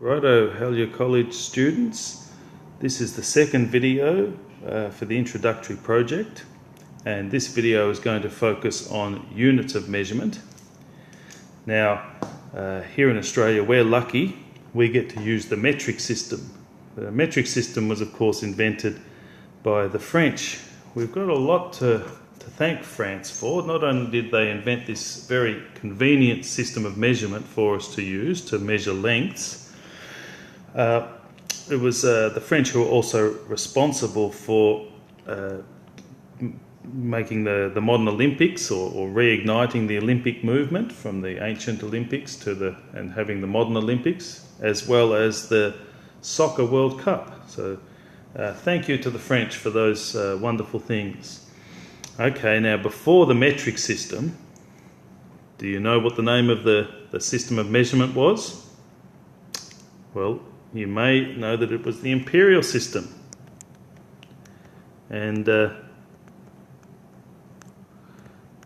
Righto, Hellier College students. This is the second video for the Introductory Project, and this video is going to focus on units of measurement. Now, here in Australia, we're lucky. We get to use the metric system. The metric system was, of course, invented by the French. We've got a lot to thank France for. Not only did they invent this very convenient system of measurement for us to use to measure lengths, it was the French who were also responsible for making the modern Olympics, or reigniting the Olympic movement from the ancient Olympics to and having the modern Olympics, as well as the Soccer World Cup. So thank you to the French for those wonderful things. Okay, now before the metric system, do you know what the name of the system of measurement was? Well, you may know that it was the imperial system. And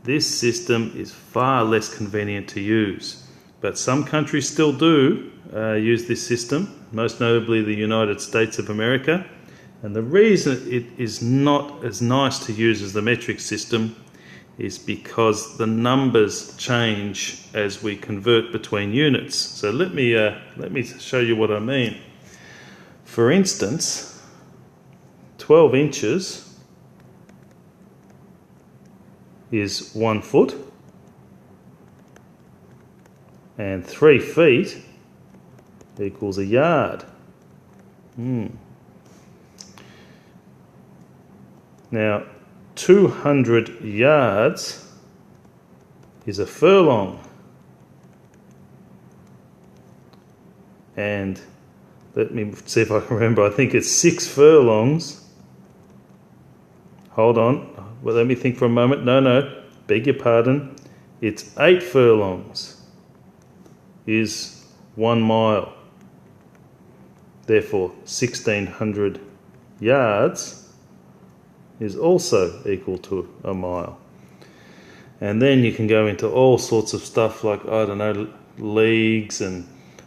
this system is far less convenient to use. But some countries still do use this system, most notably the United States of America. And the reason it is not as nice to use as the metric system is because the numbers change as we convert between units. So let me show you what I mean. For instance, 12 inches is 1 foot, and 3 feet equals a yard. Now, 200 yards is a furlong, and let me see if I can remember. I think it's 6 furlongs. Hold on. Well, let me think for a moment. No, beg your pardon. It's 8 furlongs is 1 mile. Therefore, 1,600 yards is also equal to a mile. And then you can go into all sorts of stuff like, I don't know, leagues and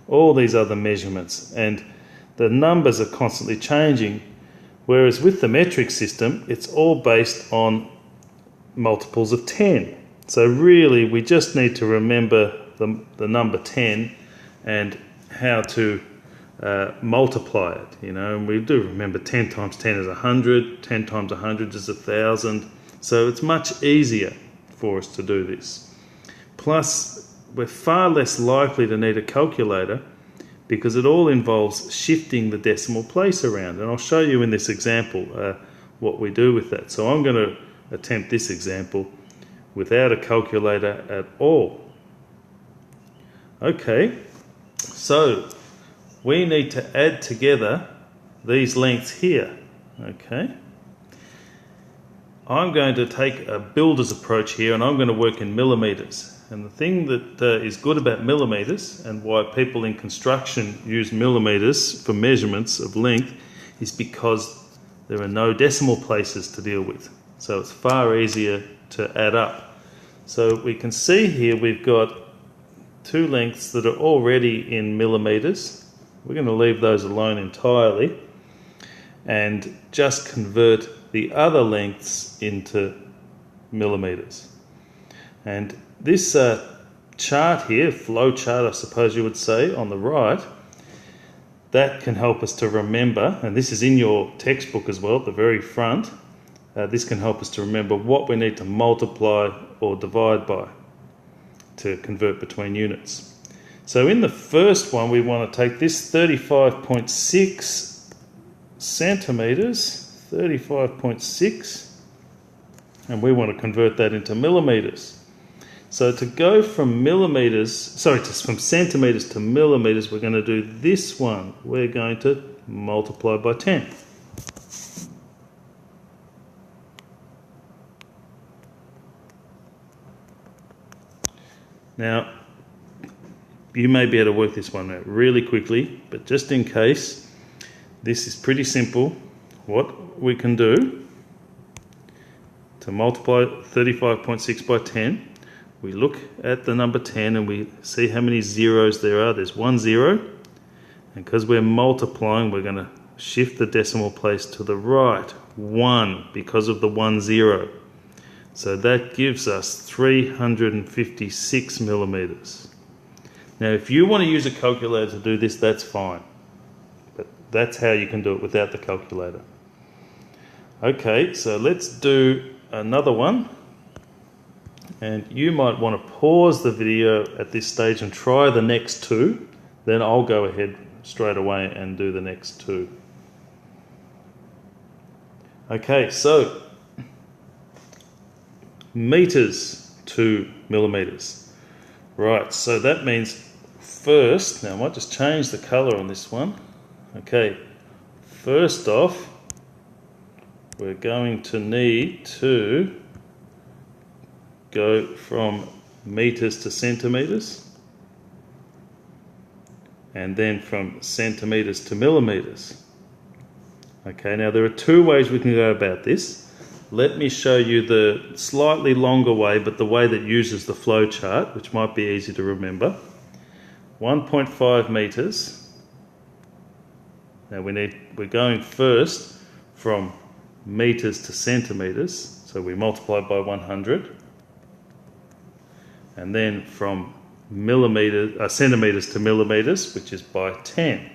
all these other measurements. And the numbers are constantly changing. Whereas with the metric system, it's all based on multiples of 10. So really, we just need to remember the number 10 and how to multiply it, and we do remember 10 times 10 is 100, 10 times 100 is 1,000, so it's much easier for us to do this. Plus, we're far less likely to need a calculator because it all involves shifting the decimal place around, and I'll show you in this example what we do with that. So I'm going to attempt this example without a calculator at all. Okay, so we need to add together these lengths here, okay? I'm going to take a builder's approach here, and I'm going to work in millimeters. And the thing that is good about millimeters, and why people in construction use millimeters for measurements of length, is because there are no decimal places to deal with. So it's far easier to add up. So we can see here we've got 2 lengths that are already in millimeters. We're going to leave those alone entirely and just convert the other lengths into millimeters. And this chart here, flow chart I suppose you would say, on the right, that can help us to remember, and this is in your textbook as well at the very front. This can help us to remember what we need to multiply or divide by to convert between units. So in the first one, we want to take this 35.6 centimeters, 35.6, and we want to convert that into millimeters. So to go from from centimeters to millimeters, we're going to do this one. We're going to multiply by 10. Now, you may be able to work this one out really quickly, but just in case, this is pretty simple. What we can do to multiply 35.6 by 10, we look at the number 10 and we see how many zeros there are. There's 1 0, And because we're multiplying, we're going to shift the decimal place to the right, 1, because of the 1 0. So that gives us 356 millimeters. Now, if you want to use a calculator to do this, that's fine. But that's how you can do it without the calculator. Okay, so let's do another one. And you might want to pause the video at this stage and try the next two. Then I'll go ahead straight away and do the next two. Okay, so meters to millimeters. Right, so that means first, now I might just change the color on this one. Okay, first off, we're going to need to go from meters to centimeters, and then from centimeters to millimeters. Okay, now there are two ways we can go about this. Let me show you the slightly longer way, but the way that uses the flow chart, which might be easy to remember. 1.5 meters. Now we're going first from meters to centimeters, so we multiply by 100. And then from centimeters to millimeters, which is by 10.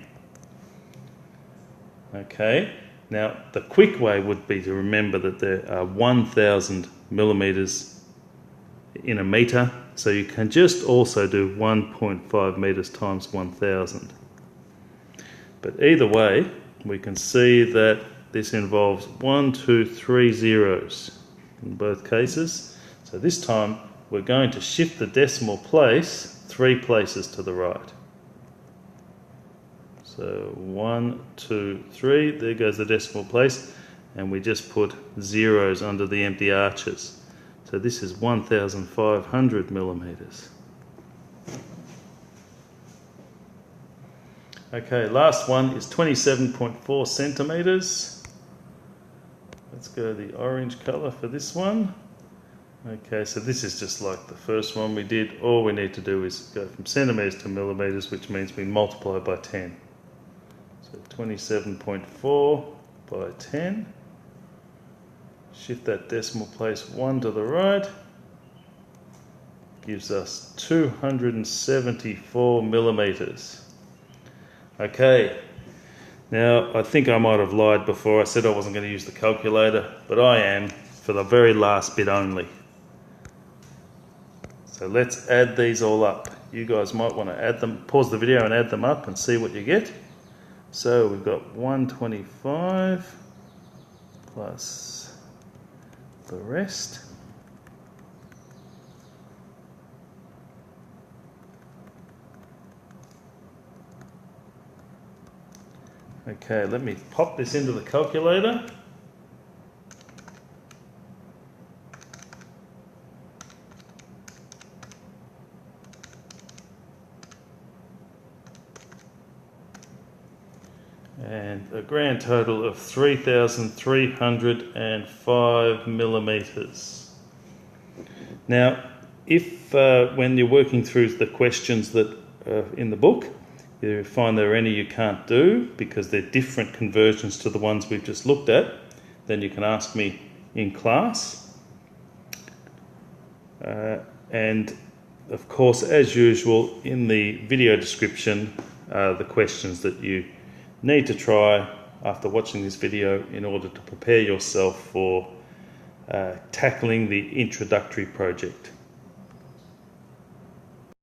Okay, now the quick way would be to remember that there are 1,000 millimeters in a meter, so you can just also do 1.5 meters times 1,000. But either way, we can see that this involves 1, 2, 3 zeros in both cases. So this time we're going to shift the decimal place 3 places to the right. So 1, 2, 3, there goes the decimal place, and we just put zeros under the empty arches. So this is 1,500 millimeters. Okay, last one is 27.4 centimeters. Let's go the orange color for this one. Okay, so this is just like the first one we did. All we need to do is go from centimeters to millimeters, which means we multiply by 10. So 27.4 by 10. Shift that decimal place 1 to the right. Gives us 274 millimeters. Okay, now I think I might have lied before. I said I wasn't going to use the calculator, but I am for the very last bit only. So let's add these all up. You guys might want to add them, pause the video and add them up and see what you get. So we've got 125 plus the rest. Okay, let me pop this into the calculator. And a grand total of 3,305 millimeters. Now, if when you're working through the questions that are in the book, you find there are any you can't do because they're different conversions to the ones we've just looked at, then you can ask me in class. And of course, as usual, in the video description are the questions that you need to try after watching this video in order to prepare yourself for tackling the introductory project.